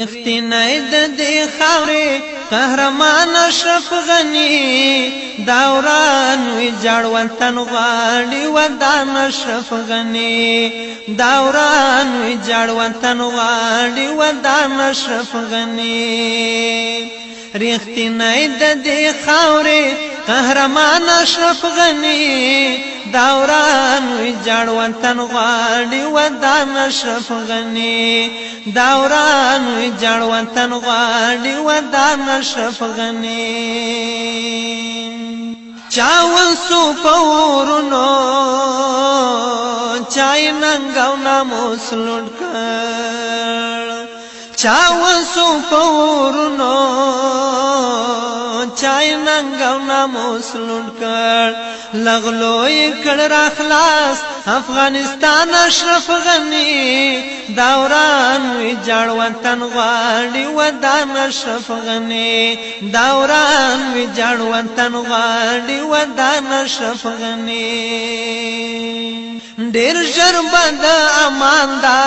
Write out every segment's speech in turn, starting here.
رښتینی د دې خاورې قهرمان اشرف غني داوران ویجاړ وطن غواړي ودان اشرف غني داوران ویجاړ وطن غواړي ودان اشرف غني رښتینی د دې خاورې قهرمان اشرف غني داوران ویجاړ وطن غواړي ودان اشرف غني داوران ویجاړ وطن غواړي ودان اشرف غني چاول سو پورونو چای ننګو ناموس لوټ کړ چاول سو پورونو چای ننګو ناموس لوټ کړ لغلوی کړ را خلاص افغانستان اشرف غني داوران ویجاړ وطن غواړي ودان اشرف غني داوران ویجاړ وطن غواړي ودان اشرف غني ډیر ژر بد امان دا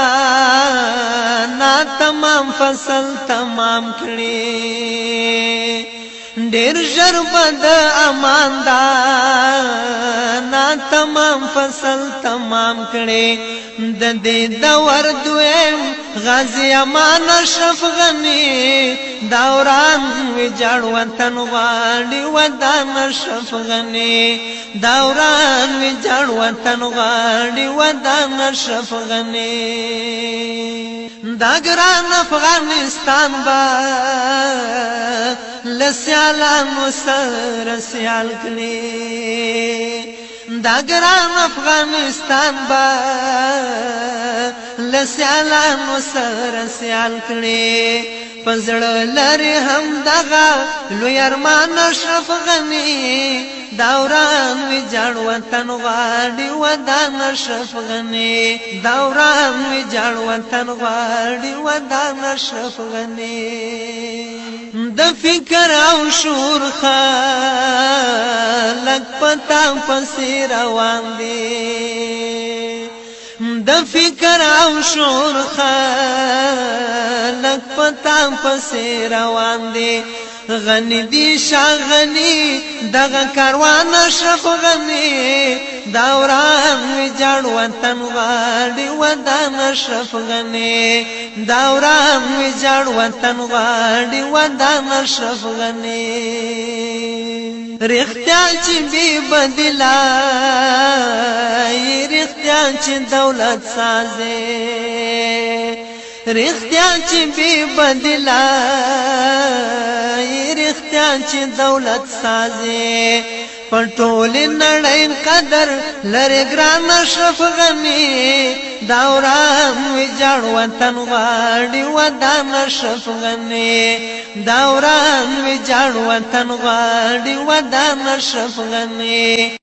نا تمام فصل تمام کړي ډیر ژر بد امان دا نا تمام فصل تمام کړي د دې دور دویم غازی امان اشرف غني داوران ویجاړ وطن غواړي ودان اشرف غني داوران ویجاړ وطن غواړي ودان اشرف غني دا ګران افغانستان با لسیالانو سره سیال کړي دا ګران افغانستان با لسیالانو سره سیال کړي پزړه لري هم دغه لوی ارمان اشرف غني داوران ویجاړ وطن غواړي ودان اشرف غني داوران ویجاړ وطن غواړي ودان اشرف غني د فکر او شور خلک پتا پسې روان دي د فکر او شور خلک پتا پسې روان دي غني دي شاغني دغه کاروان اشرف غني داوران ویجاړ وطن غواړي ودان اشرف غني داوران ویجاړ وطن غواړي ودان اشرف غني رښتیا چې بي بدلا رښتیا چې دولت سازي رښتیا چې بي بدلا رښتیا چې دولت سازي پټول نړۍ قدر لری ګران اشرف غني داوران ویجاړ وطن غواړي ودان اشرف غني داوران ویجاړ وطن غواړي ودان اشرف غني